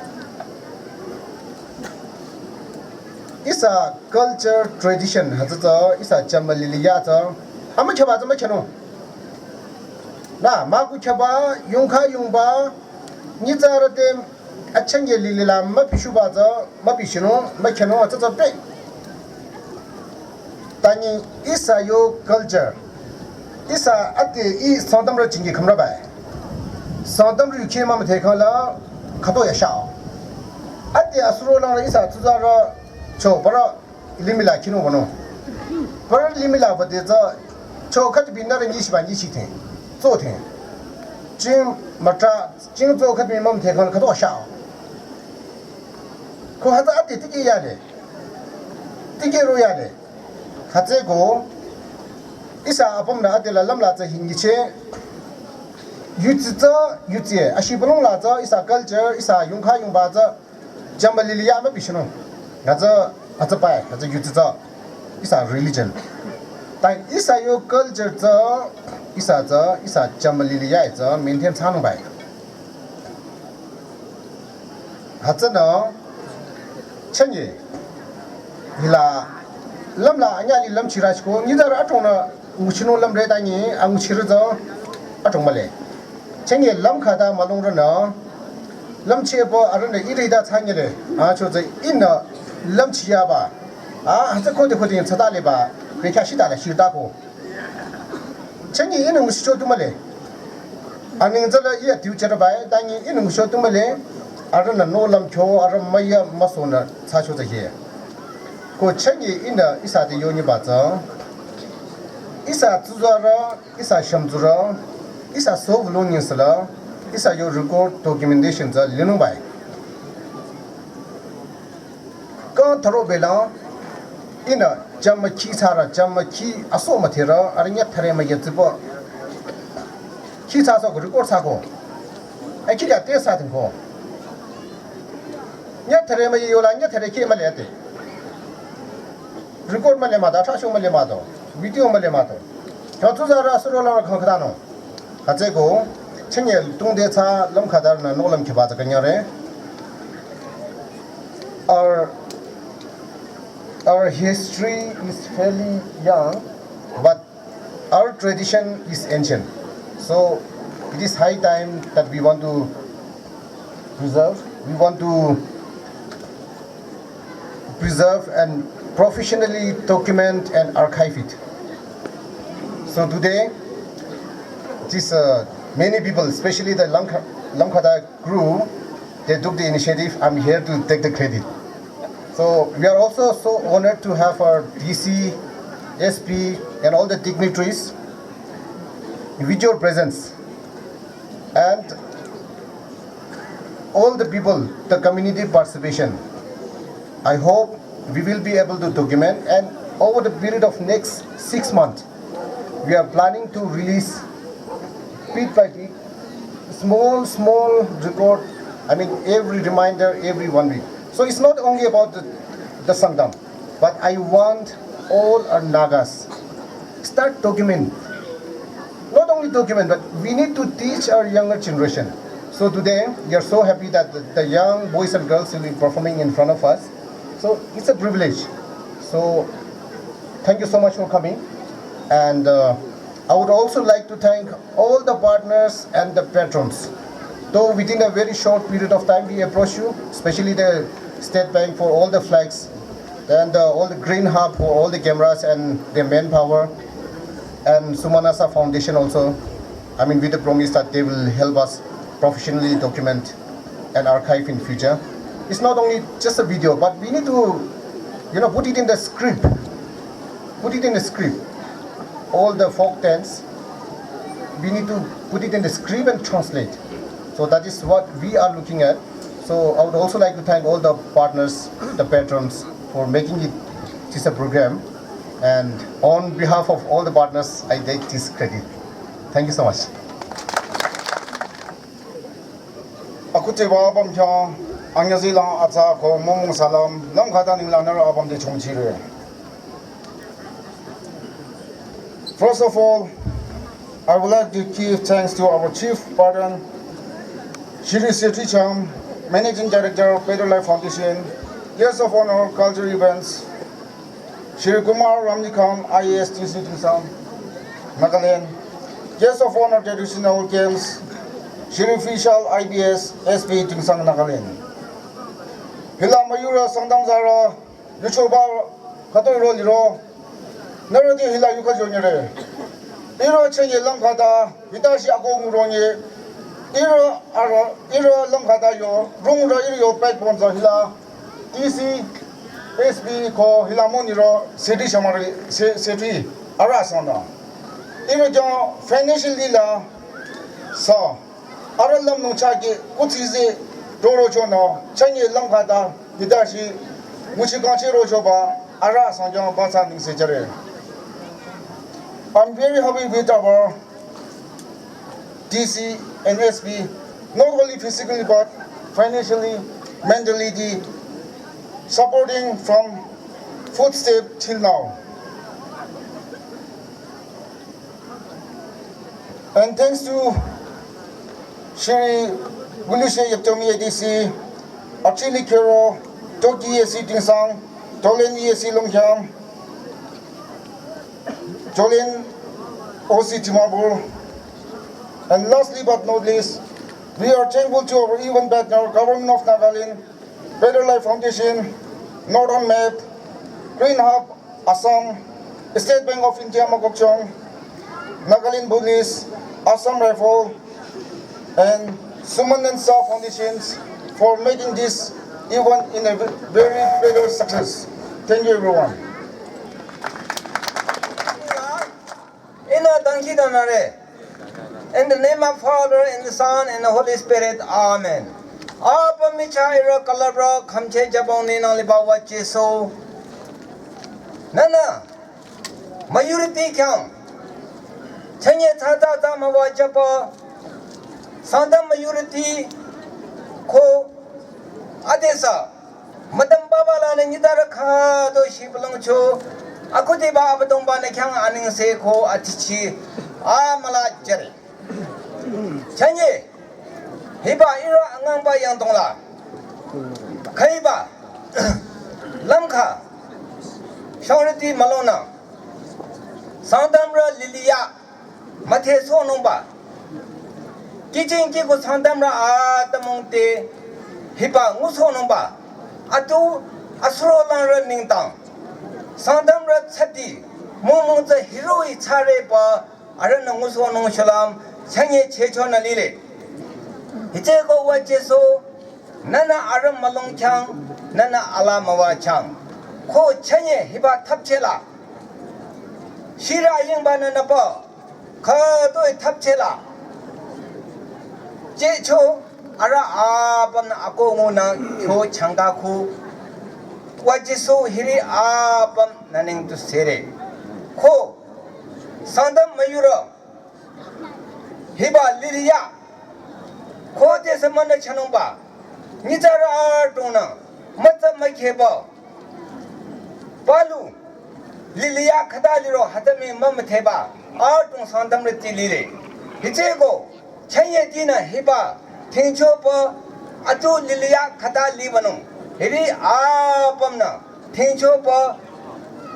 isa culture tradition hatsa isa chamaliliya ta ama chaba zama chano na magu chaba yungkha yungba ni zarate achangye lilila mapishu ba za mapishino machano hatsa pe tani isa yo culture isa ate I Sangtam ra chingi khamra ba Sangtam ru khe ma the khala khato ya sha ate asuro la isa tuza ra cho para limila kinu wono para limila ba de za cho khat bin na ni shi ba ni shi the zo the jin mata jin zo khat bin ma the khala khato sha ko hata ate tiki ya le tiki ro ya le hatse go isa apom na adela lam la cha hingi che yuzi ashibulong la cha isa culture isa yungkha yungba cha jamaliliya ma bishno ga cha atpa ga cha yuzi cha isa religion tai isa yo culture cha isa jamaliliya cha maintain chang bai ha cha no chanye hila lam la anya li lam chira ko ni da atong na muchino lam re dani ang chira za atong male chenge lam khada malong ra na lam che bo aran de iri da chang le a cho ze in na lam chiya ba a ha ko de chada le ba re kya shi da la shi da ko chenge in ng shi cho tu male aning za la ye tiu chera ba dani in ng sho tu male aran na no lam cho aran maya masona cha cho ze he ko chenge inda isa de yoni ba za isa tuzara isa shamzura isa sovlon yesla isa yo record documentation za lenu bai ka tharo bela ina jamma chi sara jamma chi aso mathera arinya thare ma yetbo chi sa so record sa ko ai ki da te sa tin ko nya thare ma yo la nya thare ki ma le te record male ma da sho male ma do video male ma do to za ra suro la khang khada no ha che go chenye tung de cha lam khada na no lam ki ba za kanya re our history is fairly young but our tradition is ancient so it is high time that we want to preserve and professionally document and archive it. So today, this many people, especially the Lumkhata crew, they took the initiative. I'm here to take the credit. So we are also so honored to have our DC, SP, and all the dignitaries with your presence. And all the people, the community participation. I hope we will be able to document, and over the period of next 6 months, we are planning to release bit by bit, small record. I mean, every reminder, every 1 week. So it's not only about the Sangtam, but I want all our Nagas start document. Not only document, but we need to teach our younger generation. So today, we are so happy that the young boys and girls will be performing in front of us. So it's a privilege. So thank you so much for coming. And I would also like to thank all the partners and the patrons. Though within a very short period of time we approach you, especially the State Bank for all the flags, and all the Green Hub for all the cameras and the manpower, and Sumanasa Foundation also, I mean, with the promise that they will help us professionally document and archive in future. It's not only just a video, but we need to, put it in the script. Put it in the script. All the folk dance, we need to put it in the script and translate. So that is what we are looking at. So I would also like to thank all the partners, the patrons, for making it this a program. And on behalf of all the partners, I take this credit. Thank you so much. Akutiba abamcha angyazilang atsa ko Mungmung salam Lumkhata ninglanar abam de chongchire. First of all, I would like to give thanks to our chief partner, Shri Tuensang, Managing Director of Better Life Foundation, Guest of Honor Cultural Events, Shri Kumar Ramnikam, IAS Tuensang, Nagaland, Guest of Honor Traditional Games, Shri Official IBS, SP Tuensang Nagaland. Hila Mayura Sangtam Zara, Luchoba Katoiro Liro, Narati Hila Yuka Junior. Iro Chenye Lumkhata, Hitashi Ako Muronye, Iro Lumkhata Yo, Rungra Iro Backbone Hila, DC, SP Ko Hila Moniro, City Shamari, City, Arasana. Iro John, Financial Lila, Sa, Aralam Nuchaki, Utizi, Doro Jono, Chenye Lumkhata, Hitashi, Muchikanchi Rojoba, Arasana Basa Nisejare. I'm very happy with our DC and SP, not only physically but financially, mentally, supporting from footstep till now. And thanks to Shri Gulushe Yaptomi ADC, Achili Kero, Toki ESC Tuensang, Tolen ESC Lumkhata, Jolin OC Timabur, and lastly but not least, we are thankful to our event partner, Government of Nagaland, Better Life Foundation, Northern Map, Green Hub, Assam, State Bank of India Makokchong, Nagaland Police, Assam Rifle, and Sumanasa Foundations for making this event in a very better success. Thank you everyone. In the name of Father, and the Son, and the Holy Spirit, Amen. Apa michaira kalabra kamche jabong nina libawa jeso. Nana, majority kam. Chanye tata tama wajapa. Sangtam majority ko adesa. Madam baba la nangidara kha do shibalang cho. Aku tiba abadong ba nakyang aning se ko atichi amala jere. Chanye, hiba ira Angangba yang tongla. Kaiba, Lumkhata Shangruti Malona. Sangtamra Lilia, Mate Sonumba. Kijing Kiku Sangtamra Atamongte, Hiba Musonumba. Atu Asro Lang Ning Tang. Sangtamra Chati, Mungmung the heroic Chareba, Arana Musonong Shalam, 생애 최초나 리레 이제고 와제소 나나 아름 말롱창 나나 알라마와창 코 생애 히바 탑체라 시라 영바나 봐 가도 탑체라 제초 아라 아반 아고모나 교 창가쿠 와지소 히리 아반 나닝도 세레 코 상담 마유라 히바 리리야 코데서 만나 차농바 니자라 동나 맞자 마케바 발루 리리야 카달리로 하다미 맘테바 아동 상담을 찔리레 이제고 천예디나 히바 팅초버 아주 릴리야 가다 리바농 이리 아범나 팅초버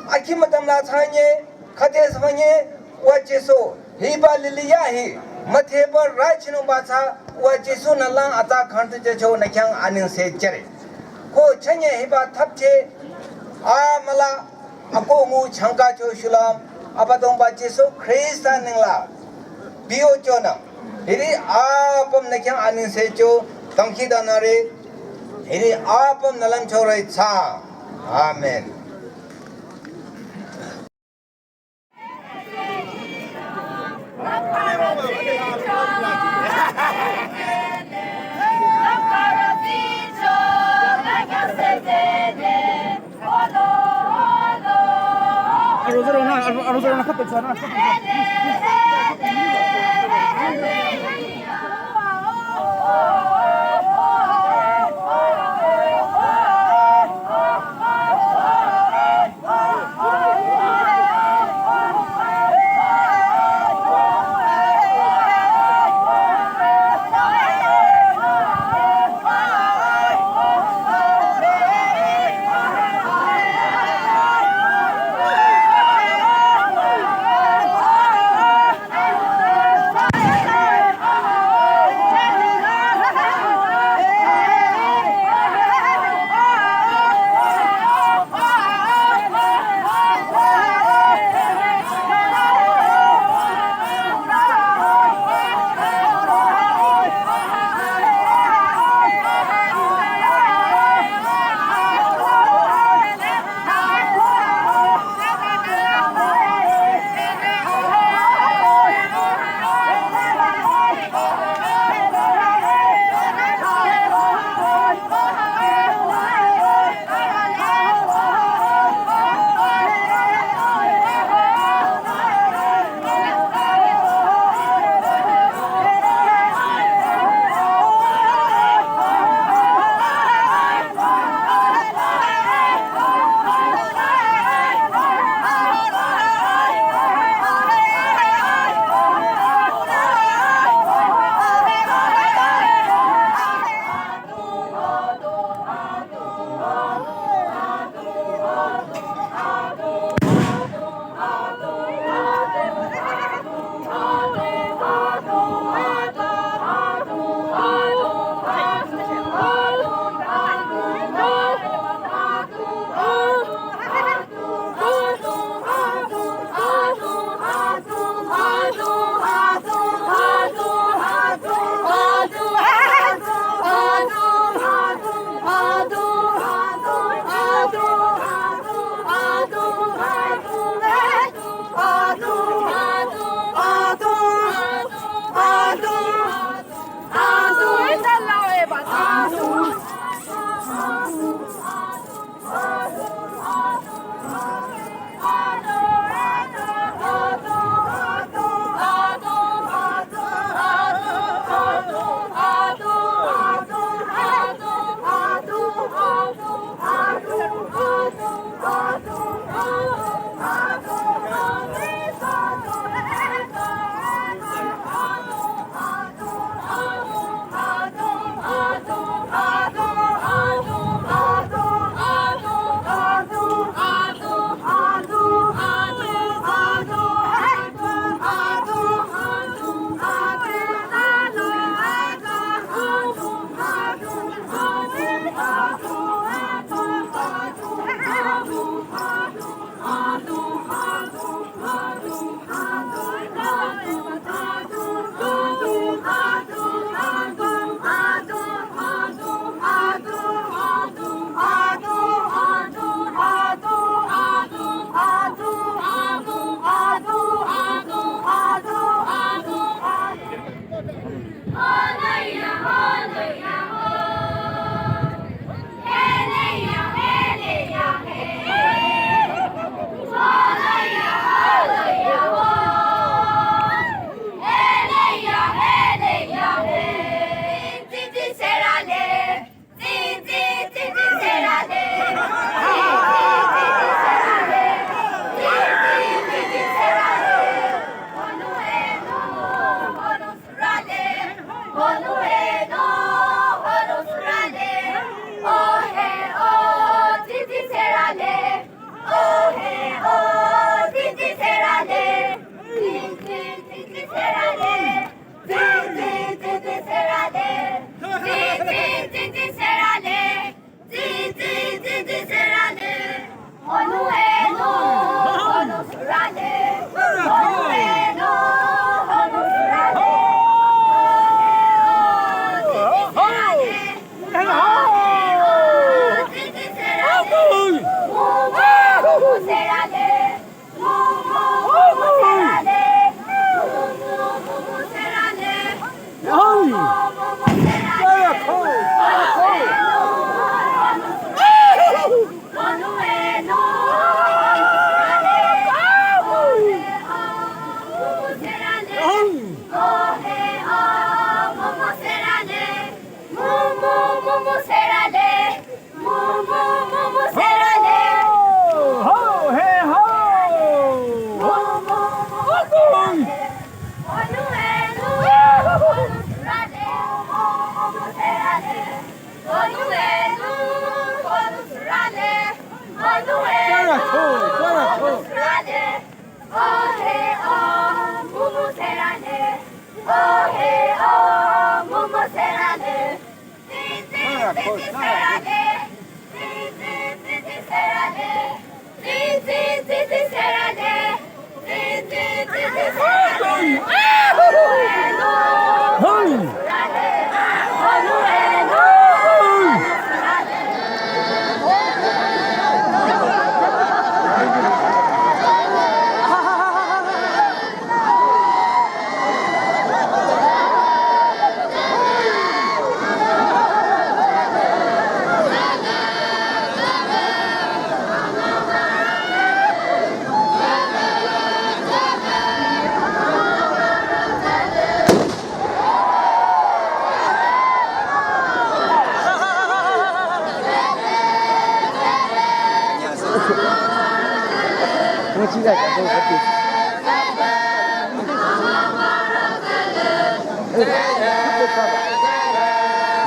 아키마담나 차nye 카데스 방에 와제소 히바 릴리야히 마테버 라치노 바사 와제소 날랑 아타 칸트제초 나캉 아닝세 제레 코 천예 히바 탑체 아말라 아고무 창가초 슐람 아바동 바제소 크리스타닝라 비오조나 이리 아범 나캉 아닝세초 당키다나레 이리 아범 날람 초로이 차 아멘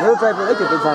nếu trai phụ thì cái sao